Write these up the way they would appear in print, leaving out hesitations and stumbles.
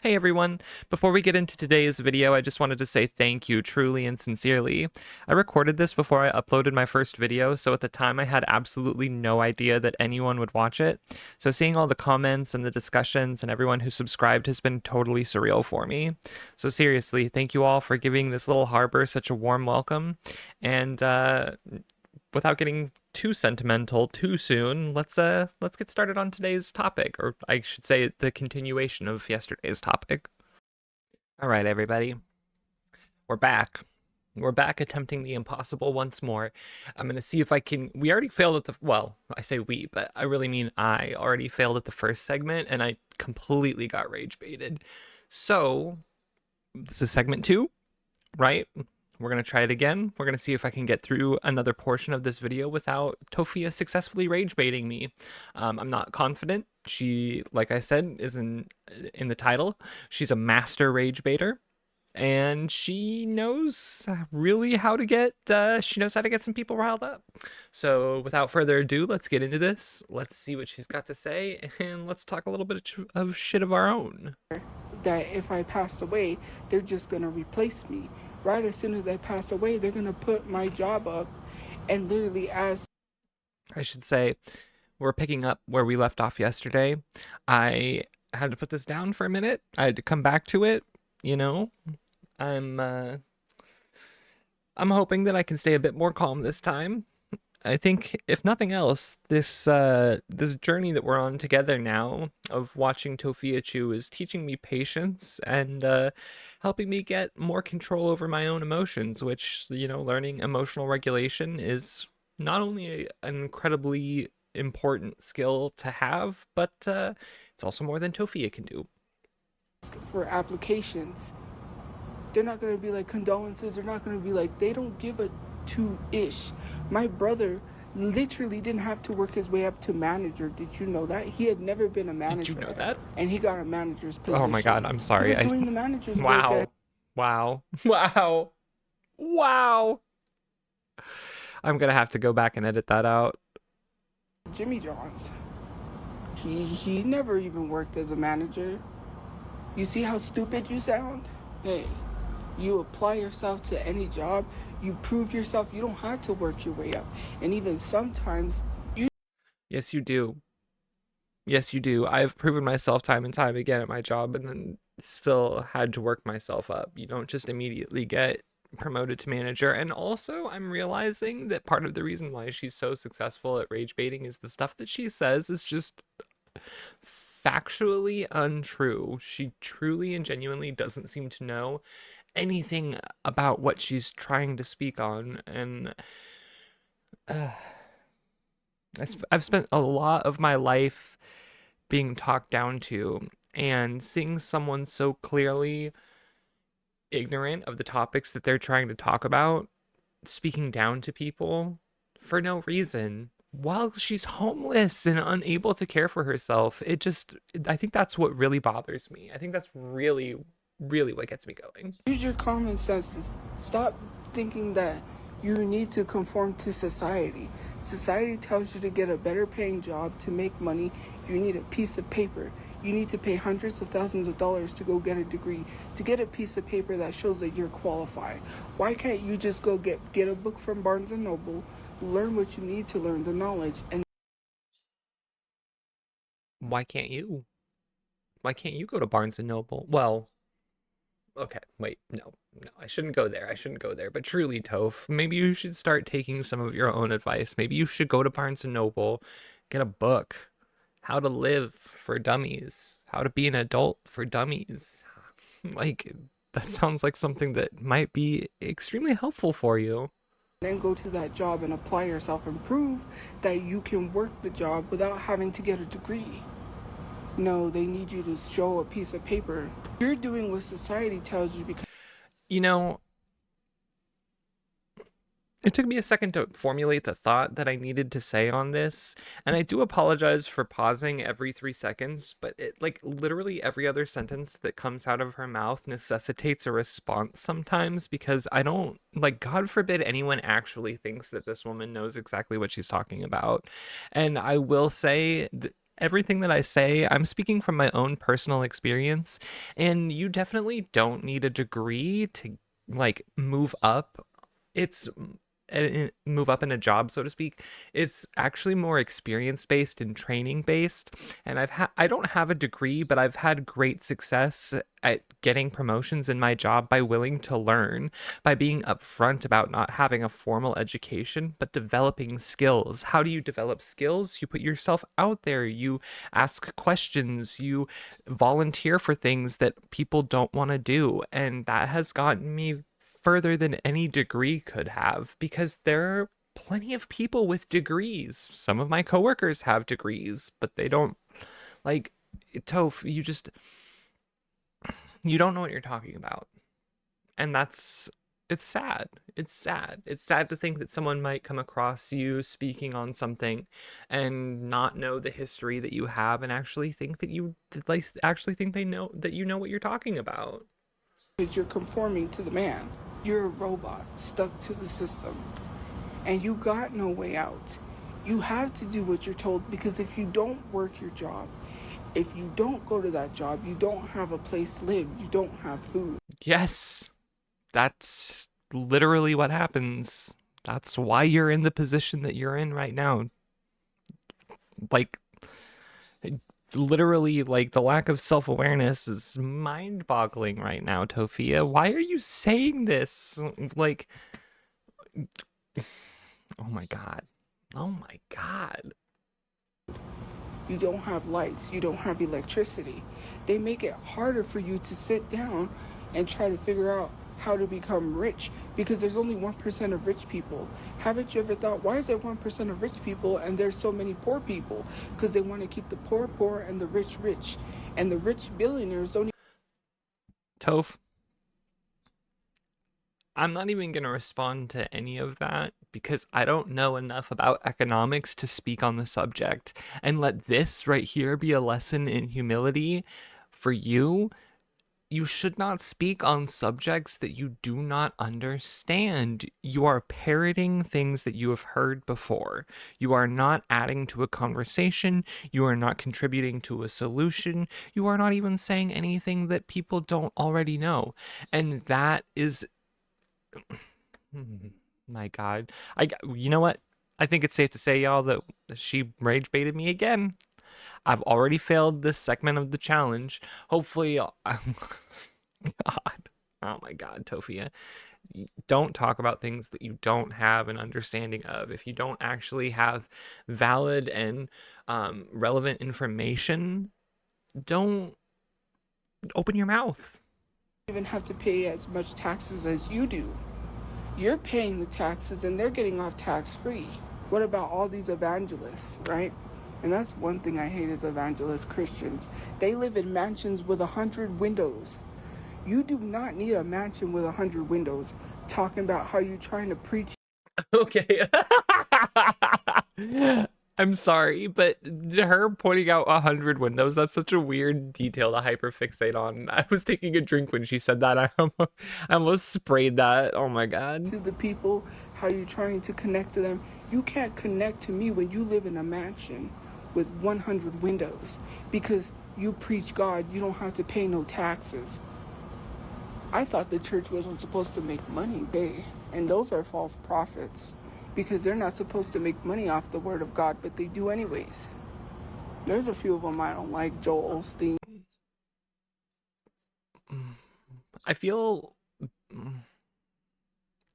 Hey everyone! Before we get into today's video, I just wanted to say thank you truly and sincerely. I recorded this before I uploaded my first video, so at the time I had absolutely no idea that anyone would watch it. So seeing all the comments and the discussions and everyone who subscribed has been totally surreal for me. So seriously, thank you all for giving this little harbor such a warm welcome. And without getting too sentimental too soon, let's get started on today's topic, or I should say the continuation of yesterday's topic. All right, everybody. We're back. We're back attempting the impossible once more. I'm going to see if I can. We already failed at the. Well, I say we, but I really mean I already failed at the first segment and I completely got rage baited. So, this is segment 2, right? We're going to try it again. We're going to see if I can get through another portion of this video without Tophia successfully rage baiting me. I'm not confident. She, like I said, is in the title. She's a master rage baiter. And she knows really how to get some people riled up. So without further ado, let's get into this. Let's see what she's got to say, and let's talk a little bit of shit of our own. That if I passed away, they're just gonna replace me. Right as soon as I pass away, they're gonna put my job up, and literally as I should say, we're picking up where we left off yesterday. I had to put this down for a minute. I had to come back to it. You know, I'm I'm hoping that I can stay a bit more calm this time. I think, if nothing else, this journey that we're on together now of watching Tophiachu is teaching me patience and helping me get more control over my own emotions, which, learning emotional regulation is not only an incredibly important skill to have, but it's also more than Tophia can do. for applications, they're not gonna be like condolences. They're not gonna be like, they don't give a two-ish. My brother literally didn't have to work his way up to manager. Did you know that? He had never been a manager. Did you know that? And he got a manager's position. Oh my God, I'm sorry. He was doing the manager's Wow. work. Wow. Wow. Wow. I'm gonna have to go back and edit that out. Jimmy John's. He never even worked as a manager. You see how stupid you sound? Hey, you apply yourself to any job, you prove yourself, you don't have to work your way up. And even sometimes you... Yes, you do. Yes, you do. I've proven myself time and time again at my job and then still had to work myself up. You don't just immediately get promoted to manager. And also, I'm realizing that part of the reason why she's so successful at rage baiting is the stuff that she says is just factually untrue. She truly and genuinely doesn't seem to know anything about what she's trying to speak on. And I've spent a lot of my life being talked down to, and seeing someone so clearly ignorant of the topics that they're trying to talk about, speaking down to people for no reason while she's homeless and unable to care for herself. I think that's what really bothers me. I think that's really, really what gets me going. use your common sense to stop thinking that you need to conform to society. Society tells you to get a better paying job, to make money, you need a piece of paper. You need to pay hundreds of thousands of dollars to go get a degree, to get a piece of paper that shows that you're qualified. Why can't you just go get a book from Barnes & Noble, learn what you need to learn, the knowledge, and... Why can't you? Why can't you go to Barnes & Noble? Well, okay, wait, no, I shouldn't go there. I shouldn't go there. But truly, Toph, maybe you should start taking some of your own advice. Maybe you should go to Barnes & Noble, get a book, How to Live for Dummies, How to Be an Adult for Dummies. Like, that sounds like something that might be extremely helpful for you. then go to that job and apply yourself and prove that you can work the job without having to get a degree. No, they need you to show a piece of paper. You're doing what society tells you because... It took me a second to formulate the thought that I needed to say on this, and I do apologize for pausing every 3 seconds, but literally every other sentence that comes out of her mouth necessitates a response sometimes, because I don't, God forbid anyone actually thinks that this woman knows exactly what she's talking about. And I will say that Everything that I say, I'm speaking from my own personal experience, and you definitely don't need a degree to like move up. It's move up in a job, so to speak. It's actually more experience based and training based. And I don't have a degree, but I've had great success at getting promotions in my job by willing to learn, by being upfront about not having a formal education, but developing skills. How do you develop skills? You put yourself out there, you ask questions, you volunteer for things that people don't want to do. And that has gotten me further than any degree could have, because there are plenty of people with degrees. Some of my coworkers have degrees, but they don't like Toph, you don't know what you're talking about. And it's sad. It's sad. It's sad to think that someone might come across you speaking on something and not know the history that you have and actually think that you like actually think they know that you know what you're talking about. Because you're conforming to the man. You're a robot stuck to the system, and you got no way out. You have to do what you're told, because if you don't work your job, if you don't go to that job, you don't have a place to live, you don't have food. Yes. That's literally what happens. That's why you're in the position that you're in right now. Like, literally, like, the lack of self awareness is mind boggling right now, Tofia. Why are you saying this? Like, oh my God. Oh my God. You don't have lights, you don't have electricity. They make it harder for you to sit down and try to figure out how to become rich, because there's only 1% of rich people. Haven't you ever thought, why is there 1% of rich people and there's so many poor people? Because they want to keep the poor poor and the rich rich. And the rich billionaires don't. Toph, I'm not even going to respond to any of that because I don't know enough about economics to speak on the subject. And let this right here be a lesson in humility for you. You should not speak on subjects that you do not understand. You are parroting things that you have heard before. You are not adding to a conversation. You are not contributing to a solution. You are not even saying anything that people don't already know. And that is my God. You know what? I think it's safe to say, y'all, that she rage baited me again. I've already failed this segment of the challenge. Hopefully, God. Oh my God, Tofia. Don't talk about things that you don't have an understanding of. If you don't actually have valid and relevant information, don't open your mouth. Even have to pay as much taxes as you do. You're paying the taxes and they're getting off tax free. What about all these evangelists, right? And that's one thing I hate is evangelist Christians. They live in mansions with 100 windows. You do not need a mansion with 100 windows talking about how you're trying to preach. Okay. I'm sorry, but her pointing out 100 windows, that's such a weird detail to hyperfixate on. I was taking a drink when she said that. I almost sprayed that. Oh my God. To the people, how you're trying to connect to them. You can't connect to me when you live in a mansion with 100 windows, because you preach God, you don't have to pay no taxes. I thought the church wasn't supposed to make money, and those are false prophets, because they're not supposed to make money off the word of God, but they do anyways. There's a few of them I don't like, Joel Osteen. I feel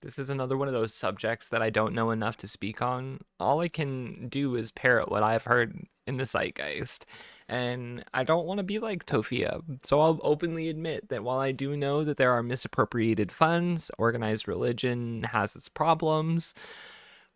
this is another one of those subjects that I don't know enough to speak on. All I can do is parrot what I've heard in the zeitgeist. And I don't want to be like Tofia. So I'll openly admit that while I do know that there are misappropriated funds, organized religion has its problems,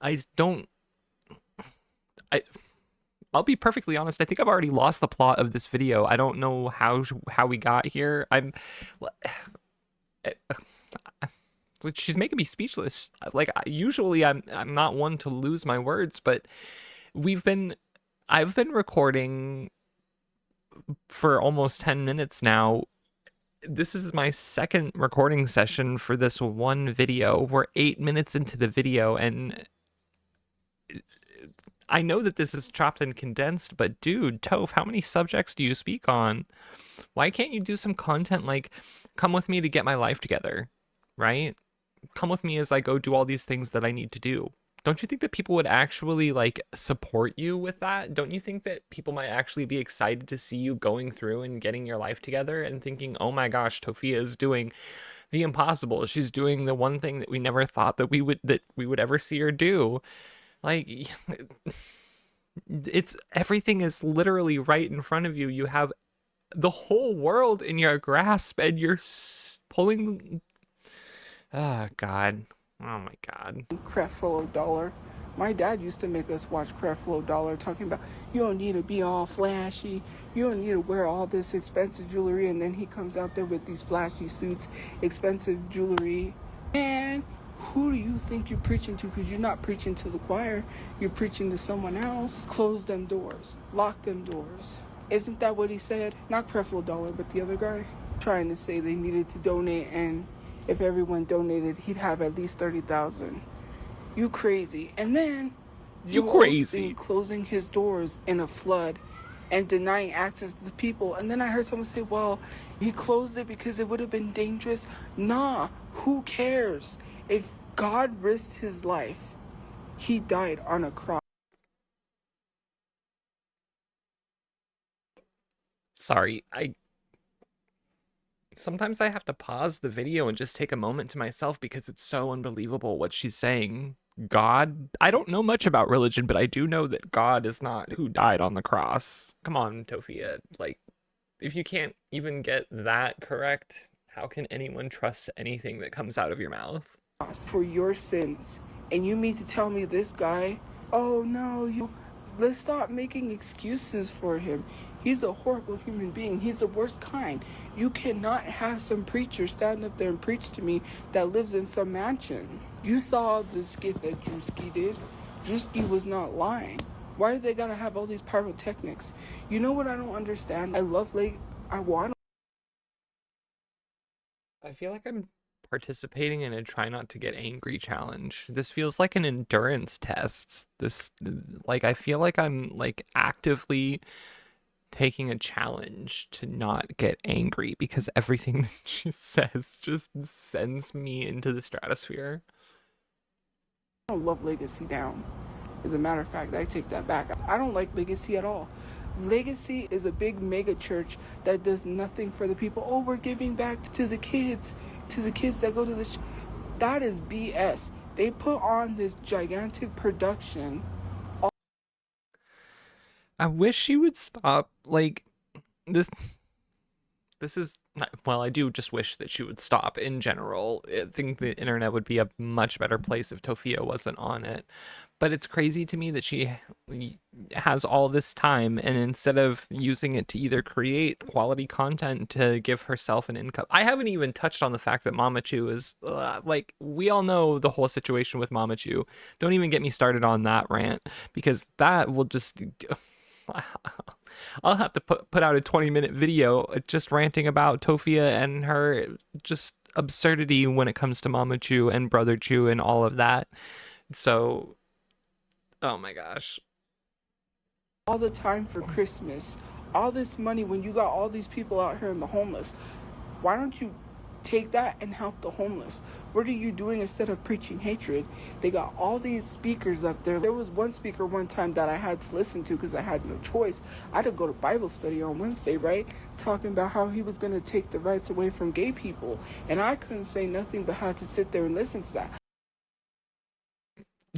I don't. I. I'll be perfectly honest. I think I've already lost the plot of this video. I don't know how we got here. Like, she's making me speechless. Like, usually I'm not one to lose my words, but we've been I've been recording for almost 10 minutes now. This is my second recording session for this one video. We're 8 minutes into the video, and I know that this is chopped and condensed, but dude, Toph, how many subjects do you speak on? Why can't you do some content like come with me to get my life together, right? Come with me as I go do all these things that I need to do. Don't you think that people would actually like support you with that? Don't you think that people might actually be excited to see you going through and getting your life together and thinking, "Oh my gosh, Tophia is doing the impossible. She's doing the one thing that we never thought that we would ever see her do." Like it's everything is literally right in front of you. You have the whole world in your grasp and you're pulling. Ah, God. Oh my God. Creflo Dollar. My dad used to make us watch Creflo Dollar, talking about you don't need to be all flashy, you don't need to wear all this expensive jewelry, and then he comes out there with these flashy suits, expensive jewelry. And who do you think you're preaching to? Because you're not preaching to the choir, you're preaching to someone else. Close them doors, lock them doors. Isn't that what he said? Not Creflo Dollar, but the other guy. Trying to say they needed to donate, and if everyone donated, he'd have at least 30,000. You crazy. And then You Joel crazy. Osteen closing his doors in a flood and denying access to the people. And then I heard someone say, well, he closed it because it would have been dangerous. Nah, who cares? If God risked his life, he died on a cross. Sorry, I sometimes I have to pause the video and just take a moment to myself because it's so unbelievable what she's saying. God, I don't know much about religion, but I do know that God is not who died on the cross. Come on, Tofia. Like, if you can't even get that correct, how can anyone trust anything that comes out of your mouth? For your sins. And you mean to tell me this guy, oh no, let's stop making excuses for him. He's a horrible human being. He's the worst kind. You cannot have some preacher stand up there and preach to me that lives in some mansion. You saw the skit that Drewski did. Drewski was not lying. Why do they gotta have all these pyrotechnics? You know what I don't understand? I love I want. I feel like I'm participating in a try not to get angry challenge. This feels like an endurance test. This, like, I feel like I'm like actively taking a challenge to not get angry because everything that she says just sends me into the stratosphere. I don't love Legacy down. As a matter of fact, I take that back. I don't like Legacy at all. Legacy is a big mega church that does nothing for the people. Oh, we're giving back to the kids that go to this. That is BS. They put on this gigantic production. I wish she would stop. Like, this this is not, well, I do just wish that she would stop in general. I think the internet would be a much better place if Tofia wasn't on it. But it's crazy to me that she has all this time and instead of using it to either create quality content to give herself an income. I haven't even touched on the fact that Mama Chu is like, we all know the whole situation with Mama Chu. Don't even get me started on that rant because that will just I'll have to put out a 20-minute video just ranting about Tofia and her just absurdity when it comes to Mama Chu and Brother Chu and all of that. So, oh my gosh. All the time for Christmas. All this money when you got all these people out here in the homeless. Why don't you take that and help the homeless? What are you doing instead of preaching hatred? They got all these speakers up there. There was one speaker one time that I had to listen to because I had no choice. I had to go to Bible study on Wednesday, right? Talking about how he was going to take the rights away from gay people. And I couldn't say nothing but had to sit there and listen to that.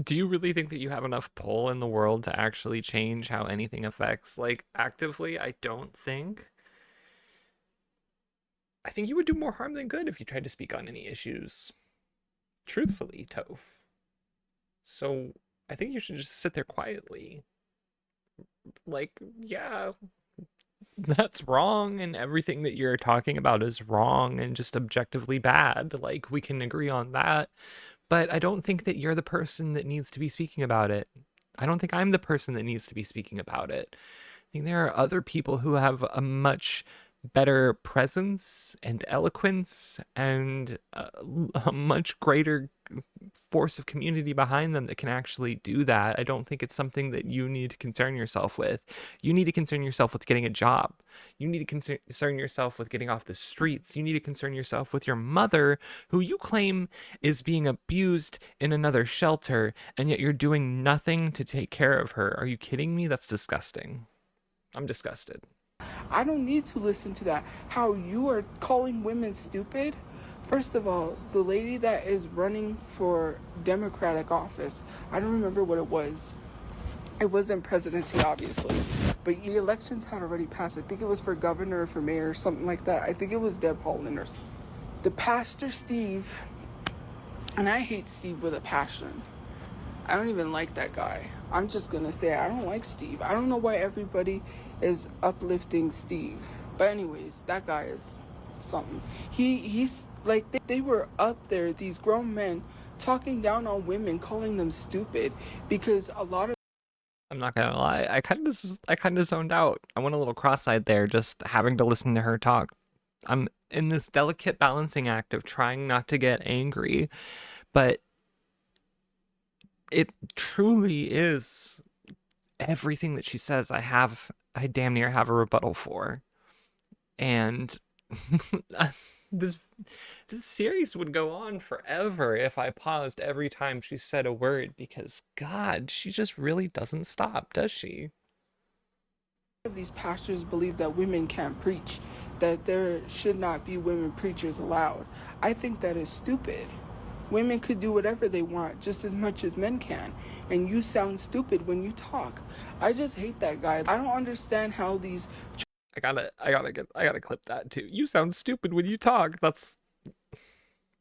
Do you really think that you have enough pull in the world to actually change how anything affects, like, actively? I don't think. I think you would do more harm than good if you tried to speak on any issues. Truthfully, Toph. So I think you should just sit there quietly. Like, yeah, that's wrong, and everything that you're talking about is wrong and just objectively bad. Like, we can agree on that. But I don't think that you're the person that needs to be speaking about it. I don't think I'm the person that needs to be speaking about it. I think there are other people who have a much better presence and eloquence and a much greater force of community behind them that can actually do that. I don't think it's something that you need to concern yourself with. You need to concern yourself with getting a job. You need to concern yourself with getting off the streets. You need to concern yourself with your mother, who you claim is being abused in another shelter, and yet you're doing nothing to take care of her. Are you kidding me? That's disgusting. I'm disgusted. I don't need to listen to that. How you are calling women stupid? First of all, the lady that is running for Democratic office, I don't remember what it was. It wasn't presidency, obviously, but the elections had already passed. I think it was for governor or for mayor or something like that. I think it was Deb Haaland or something. The pastor Steve, and I hate Steve with a passion. I don't even like that guy. I'm just gonna say I don't like Steve. I don't know why everybody is uplifting Steve. But anyways, that guy is something. He's like, they were up there, these grown men, talking down on women, calling them stupid, because a lot of, I'm not gonna lie, I kind of zoned out. I went a little cross-eyed there, just having to listen to her talk. I'm in this delicate balancing act of trying not to get angry, but it truly is everything that she says. I damn near have a rebuttal for, and this series would go on forever if I paused every time she said a word, because God, she just really doesn't stop, does she? these pastors believe that women can't preach, that there should not be women preachers allowed. I think that is stupid. Women could do whatever they want just as much as men can, and you sound stupid when you talk. I just hate that guy. I don't understand how these. I gotta clip that too. You sound stupid when you talk. That's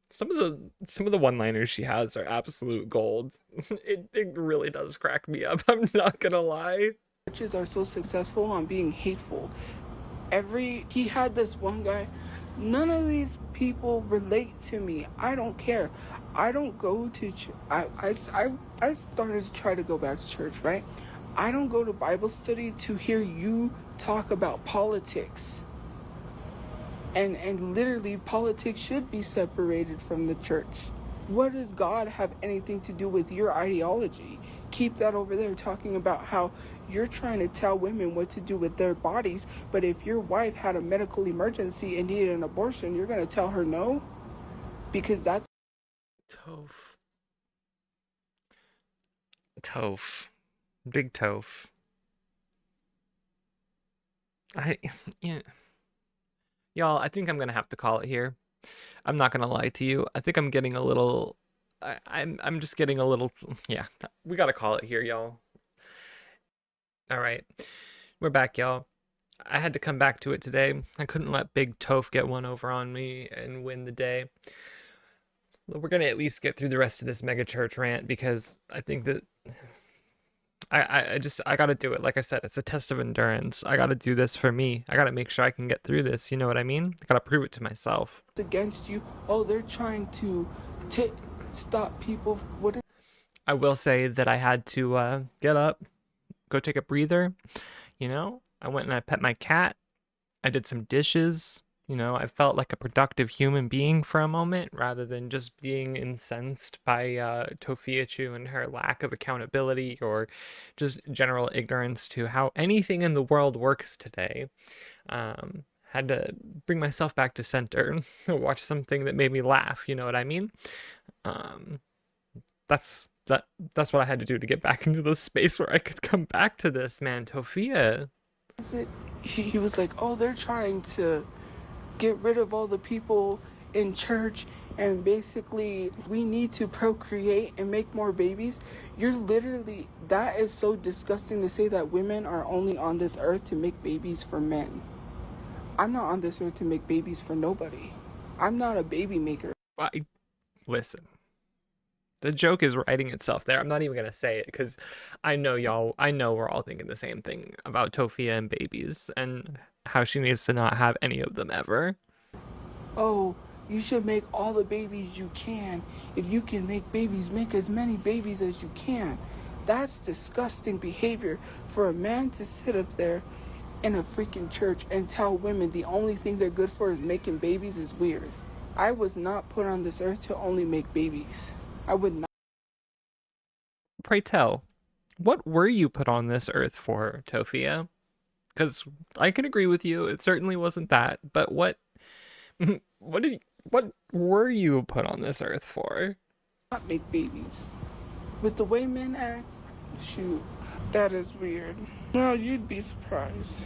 some of the one-liners she has are absolute gold. It really does crack me up. I'm not gonna lie. Churches are so successful on being hateful. He had this one guy. None of these people relate to me. I don't care. I don't go to I started to try to go back to church, right? I don't go to Bible study to hear you talk about politics. And literally, politics should be separated from the church. What does God have anything to do with your ideology? Keep that over there, talking about how you're trying to tell women what to do with their bodies, but if your wife had a medical emergency and needed an abortion, you're going to tell her no? Because that's Toph. Big Toph. Yeah. Y'all, I think I'm gonna have to call it here. I'm not gonna lie to you. I think I'm getting a little. I'm just getting a little. Yeah, we gotta call it here, y'all. All right, we're back, y'all. I had to come back to it today. I couldn't let Big Toph get one over on me and win the day. We're gonna at least get through the rest of this mega church rant, because I think that I gotta do it. Like I said, it's a test of endurance. I gotta do this for me. I gotta make sure I can get through this. You know what I mean? I gotta prove it to myself. against you. Oh, they're trying to stop people. I will say that I had to get up, go take a breather. You know, I went and I pet my cat. I did some dishes. You know, I felt like a productive human being for a moment, rather than just being incensed by Tophiachu and her lack of accountability, or just general ignorance to how anything in the world works today. Had to bring myself back to center, watch something that made me laugh. You know what I mean? That's what I had to do to get back into the space where I could come back to this, man. Tophia. He was like, oh, they're trying to get rid of all the people in church, and basically we need to procreate and make more babies. You're literally, that is so disgusting to say that women are only on this earth to make babies for men. I'm not on this earth to make babies for nobody. I'm not a baby maker. Listen, the joke is writing itself there. I'm not even gonna say it, because I know we're all thinking the same thing about Tophia and babies, and how she needs to not have any of them ever. Oh, you should make all the babies you can. If you can make babies, make as many babies as you can. That's disgusting behavior for a man to sit up there in a freaking church and tell women the only thing they're good for is making babies is weird. I was not put on this earth to only make babies. I would not. pray tell, what were you put on this earth for, Tophia? Because I can agree with you, it certainly wasn't that. But what, what were you put on this earth for? Not make babies. With the way men act, shoot, that is weird. Well, you'd be surprised.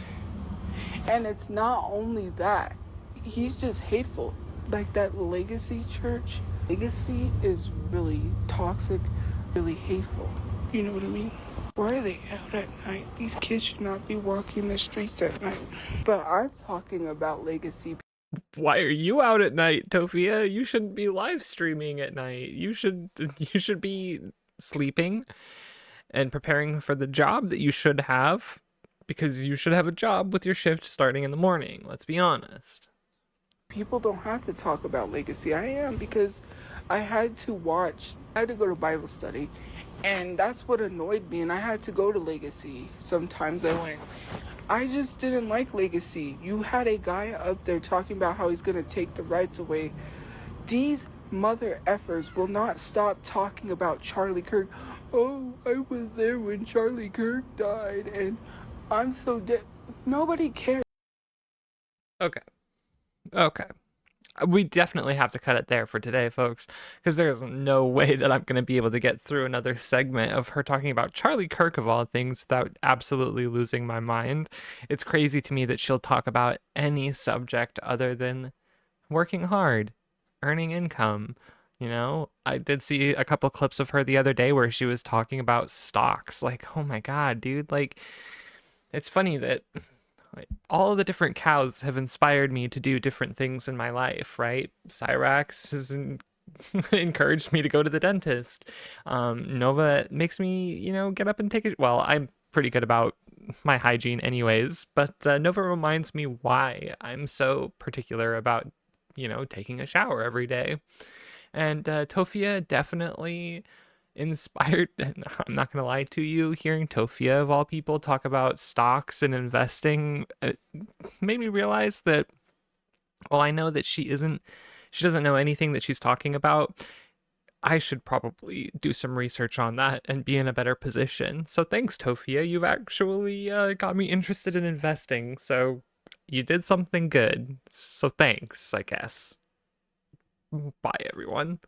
And it's not only that, he's just hateful. Like that legacy church, legacy is really toxic, really hateful. You know what I mean? Why are they out at night? These kids should not be walking the streets at night. But I'm talking about legacy. Why are you out at night, Tophia? You shouldn't be live streaming at night. You should be sleeping and preparing for the job that you should have, because you should have a job with your shift starting in the morning. Let's be honest. People don't have to talk about legacy. I am, because I had to go to Bible study, and that's what annoyed me, and I had to go to legacy. Sometimes I just didn't like legacy. You had a guy up there talking about how he's going to take the rights away. These mother effers will not stop talking about Charlie Kirk. Oh, I was there when Charlie Kirk died, and I'm so dead. Nobody cares. Okay. Okay. We definitely have to cut it there for today, folks, because there's no way that I'm going to be able to get through another segment of her talking about Charlie Kirk, of all things, without absolutely losing my mind. It's crazy to me that she'll talk about any subject other than working hard, earning income. You know, I did see a couple clips of her the other day where she was talking about stocks. Like, oh my God, dude. Like, it's funny that like, all the different cows have inspired me to do different things in my life, right? Cyrax has encouraged me to go to the dentist. Nova makes me, get up and take it. Well, I'm pretty good about my hygiene anyways, but Nova reminds me why I'm so particular about, taking a shower every day. And Tofia definitely inspired. I'm not gonna lie to you, hearing Tofia of all people talk about stocks and investing made me realize that, well, I know that she doesn't know anything that she's talking about. I should probably do some research on that and be in a better position. So thanks, Tofia. You've actually got me interested in investing. So you did something good. So thanks, I guess. Bye, everyone.